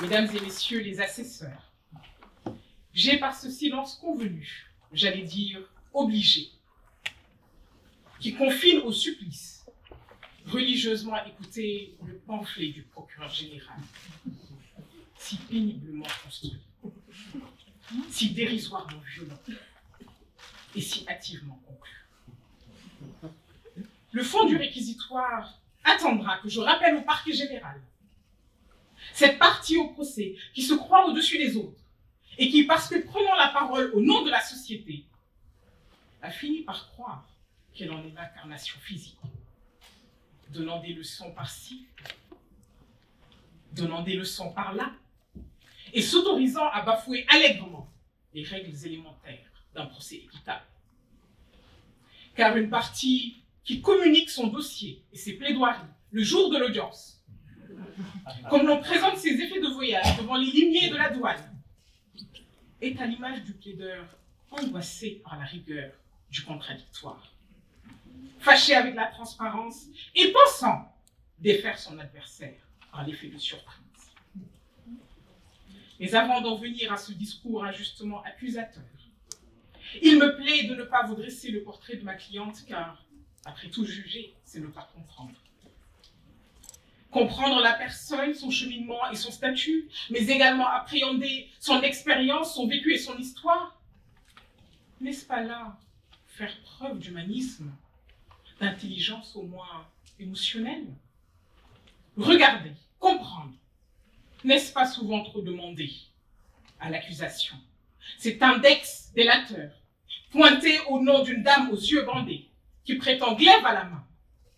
Mesdames et messieurs les assesseurs, j'ai par ce silence convenu, j'allais dire obligé, qui confine au supplice, religieusement écouter le pamphlet du procureur général, si péniblement construit, si dérisoirement violent et si hâtivement conclu. Le fond du réquisitoire attendra que je rappelle au parquet général cette partie au procès qui se croit au-dessus des autres et qui, parce que prenant la parole au nom de la société, a fini par croire qu'elle en est l'incarnation physique, donnant des leçons par-ci, donnant des leçons par-là, et s'autorisant à bafouer allègrement les règles élémentaires d'un procès équitable. Car une partie qui communique son dossier et ses plaidoiries le jour de l'audience, comme l'on présente ses effets de voyage devant les limiers de la douane, est à l'image du plaideur angoissé par la rigueur du contradictoire, fâché avec la transparence et pensant défaire son adversaire par l'effet de surprise. Mais avant d'en venir à ce discours injustement accusateur, il me plaît de ne pas vous dresser le portrait de ma cliente, car, après tout juger, c'est ne pas comprendre. Comprendre la personne, son cheminement et son statut, mais également appréhender son expérience, son vécu et son histoire. N'est-ce pas là faire preuve d'humanisme, d'intelligence au moins émotionnelle? Regarder, comprendre, n'est-ce pas souvent trop demandé à l'accusation? Cet index délateur, pointé au nom d'une dame aux yeux bandés, qui prétend glaive à la main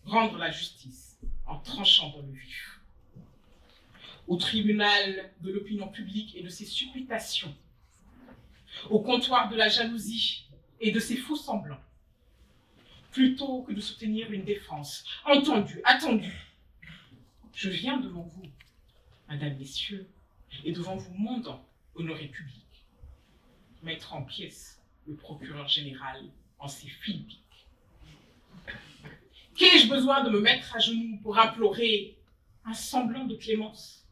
rendre la justice en tranchant dans le vif. Au tribunal de l'opinion publique et de ses supputations, au comptoir de la jalousie et de ses faux semblants, plutôt que de soutenir une défense entendue, attendue, je viens devant vous, mesdames, messieurs, et devant vous, mondant honoré public, mettre en pièces le procureur général en ses fils piques. Qu'ai-je besoin de me mettre à genoux pour implorer un semblant de clémence,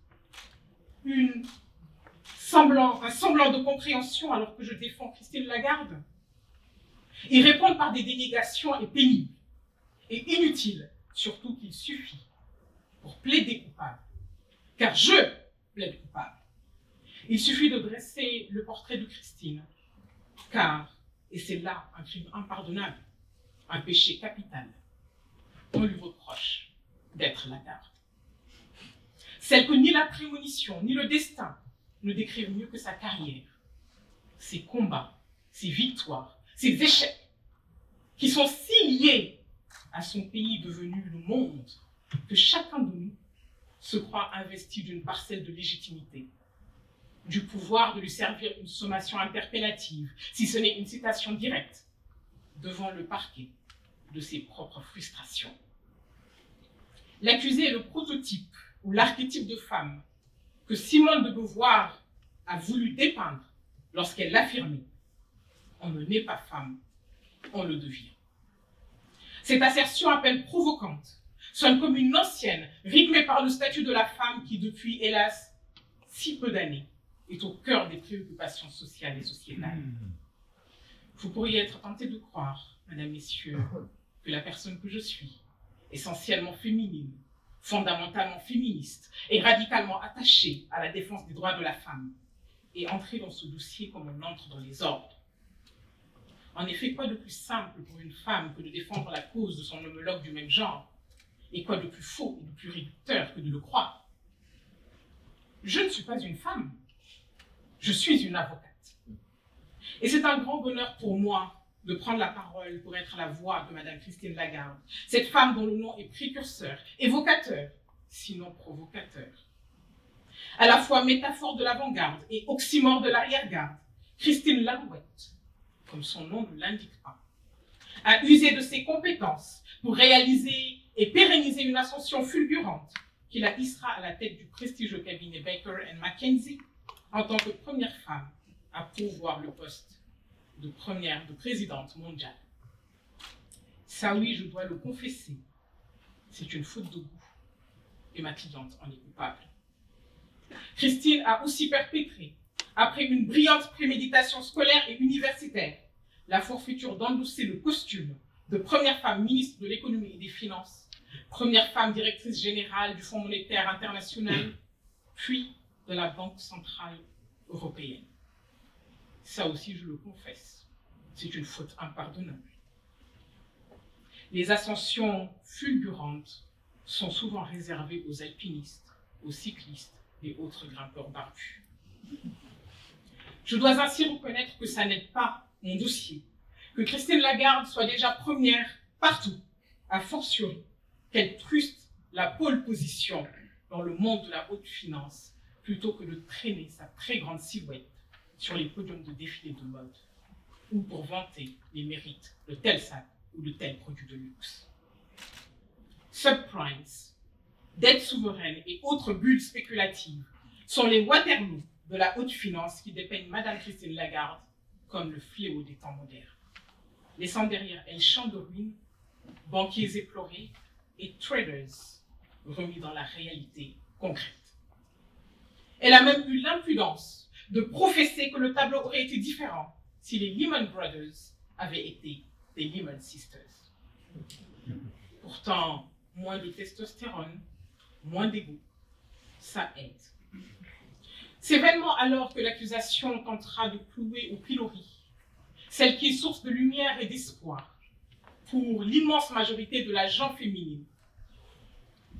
un semblant de compréhension alors que je défends Christine Lagarde? Y répondre par des dénégations est pénible et inutile, surtout qu'il suffit pour plaider coupable, car je plaide coupable. Il suffit de dresser le portrait de Christine, car, et c'est là un crime impardonnable, un péché capital, on lui reproche d'être Lagarde. Celle que ni la prémonition, ni le destin ne décrivent mieux que sa carrière, ses combats, ses victoires, ses échecs, qui sont si liés à son pays devenu le monde, que chacun de nous se croit investi d'une parcelle de légitimité, du pouvoir de lui servir une sommation interpellative, si ce n'est une citation directe, devant le parquet de ses propres frustrations. L'accusé est le prototype ou l'archétype de femme que Simone de Beauvoir a voulu dépeindre lorsqu'elle l'affirmait. On ne naît pas femme, on le devient. Cette assertion à peine provocante sonne comme une ancienne, rythmée par le statut de la femme qui, depuis, hélas, si peu d'années, est au cœur des préoccupations sociales et sociétales. Vous pourriez être tenté de croire, mesdames, messieurs, que la personne que je suis, essentiellement féminine, fondamentalement féministe et radicalement attachée à la défense des droits de la femme, est entrée dans ce dossier comme on entre dans les ordres. En effet, quoi de plus simple pour une femme que de défendre la cause de son homologue du même genre? Et quoi de plus faux et de plus réducteur que de le croire? Je ne suis pas une femme, je suis une avocate. Et c'est un grand bonheur pour moi de prendre la parole pour être la voix de Madame Christine Lagarde, cette femme dont le nom est précurseur, évocateur, sinon provocateur. À la fois métaphore de l'avant-garde et oxymore de l'arrière-garde, Christine Larouette, comme son nom ne l'indique pas, a usé de ses compétences pour réaliser et pérenniser une ascension fulgurante qui la hissera à la tête du prestigieux cabinet Baker & McKenzie en tant que première femme à pourvoir le poste de présidente mondiale. Ça oui, je dois le confesser, c'est une faute de goût et ma cliente en est coupable. Christine a aussi perpétré, après une brillante préméditation scolaire et universitaire, la forfaiture d'endosser le costume de première femme ministre de l'économie et des finances, première femme directrice générale du Fonds monétaire international, puis de la Banque centrale européenne. Ça aussi, je le confesse, c'est une faute impardonnable. Les ascensions fulgurantes sont souvent réservées aux alpinistes, aux cyclistes et autres grimpeurs barbus. Je dois ainsi reconnaître que ça n'aide pas mon dossier, que Christine Lagarde soit déjà première partout, a fortiori qu'elle truste la pole position dans le monde de la haute finance, plutôt que de traîner sa très grande silhouette sur les podiums de défilés de mode, ou pour vanter les mérites de tel sac ou de tel produit de luxe. Subprimes, dettes souveraines et autres bulles spéculatives sont les Waterloo de la haute finance qui dépeignent Madame Christine Lagarde comme le fléau des temps modernes, laissant derrière elle champs de ruines, banquiers éplorés et traders remis dans la réalité concrète. Elle a même eu l'impudence de professer que le tableau aurait été différent si les Lehman Brothers avaient été des Lehman Sisters. Pourtant, moins de testostérone, moins d'ego, ça aide. C'est vainement alors que l'accusation tentera de clouer au pilori celle qui est source de lumière et d'espoir pour l'immense majorité de la gent féminine,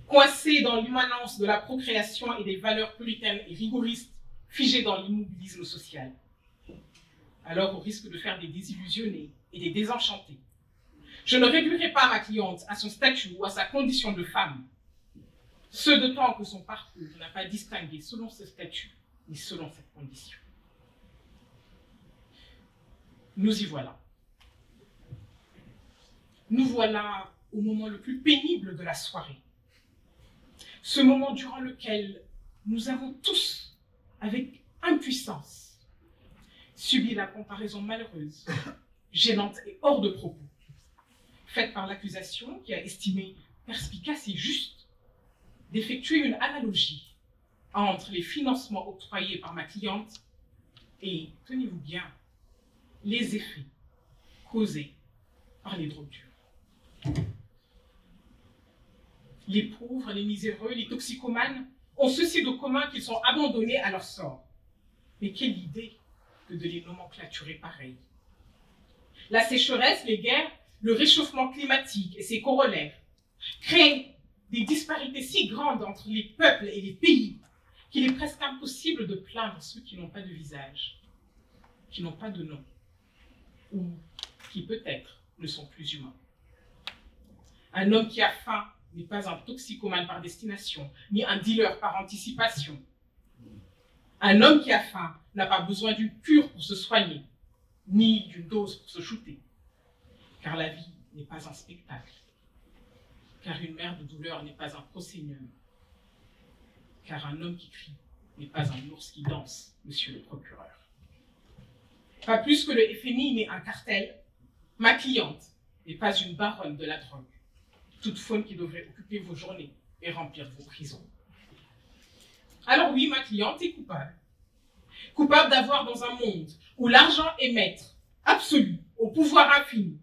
coincée dans l'immanence de la procréation et des valeurs puritaines et rigoristes figées dans l'immobilisme social. Alors, au risque de faire des désillusionnés et des désenchantés, je ne réduirai pas ma cliente à son statut ou à sa condition de femme, ce d'autant que son parcours n'a pas distingué selon ce statut ni selon cette condition. Nous y voilà. Nous voilà au moment le plus pénible de la soirée. Ce moment durant lequel nous avons tous, avec impuissance, subi la comparaison malheureuse, gênante et hors de propos, faite par l'accusation qui a estimé perspicace et juste d'effectuer une analogie entre les financements octroyés par ma cliente et, tenez-vous bien, les effets causés par les drogues dures. Les pauvres, les miséreux, les toxicomanes ont ceci de commun qu'ils sont abandonnés à leur sort. Mais quelle idée que de les nomenclaturer pareil. La sécheresse, les guerres, le réchauffement climatique et ses corollaires créent des disparités si grandes entre les peuples et les pays qu'il est presque impossible de plaindre ceux qui n'ont pas de visage, qui n'ont pas de nom, ou qui peut-être ne sont plus humains. Un homme qui a faim n'est pas un toxicomane par destination, ni un dealer par anticipation. Un homme qui a faim n'a pas besoin d'une cure pour se soigner, ni d'une dose pour se shooter, car la vie n'est pas un spectacle, car une mère de douleur n'est pas un proscénium, car un homme qui crie n'est pas un ours qui danse, monsieur le procureur. Pas plus que le FMI n'est un cartel, ma cliente n'est pas une baronne de la drogue, toute faune qui devrait occuper vos journées et remplir vos prisons. Alors oui, ma cliente est coupable. Coupable d'avoir dans un monde où l'argent est maître, absolu, au pouvoir infini,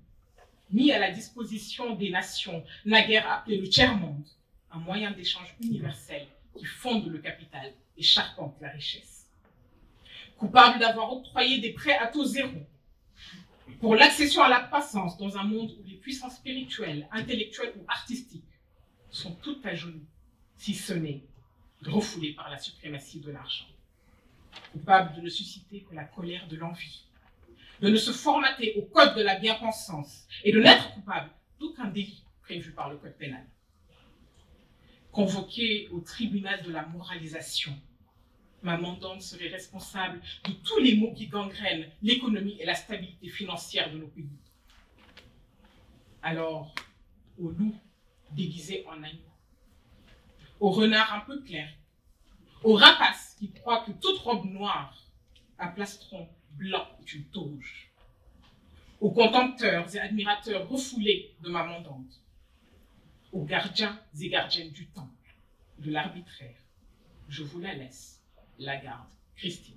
mis à la disposition des nations, naguère appelé le tiers-monde, un moyen d'échange universel qui fonde le capital et charpente la richesse. Coupable d'avoir octroyé des prêts à taux zéro pour l'accession à la croissance dans un monde où les puissances spirituelles, intellectuelles ou artistiques sont toutes à genoux, si ce n'est refoulées par la suprématie de l'argent. Coupable de ne susciter que la colère de l'envie, de ne se formater au code de la bien-pensance et de n'être coupable d'aucun délit prévu par le code pénal. Convoquée au tribunal de la moralisation, ma mandante serait responsable de tous les maux qui gangrènent l'économie et la stabilité financière de nos pays. Alors, au loup déguisé en agneau, au renard un peu clair, au rapace qui croit que toute robe noire à plastron blanc est une tauge, aux contempteurs et admirateurs refoulés de ma mandante, aux gardiens et gardiennes du temple, de l'arbitraire, je vous la laisse Lagarde Christine.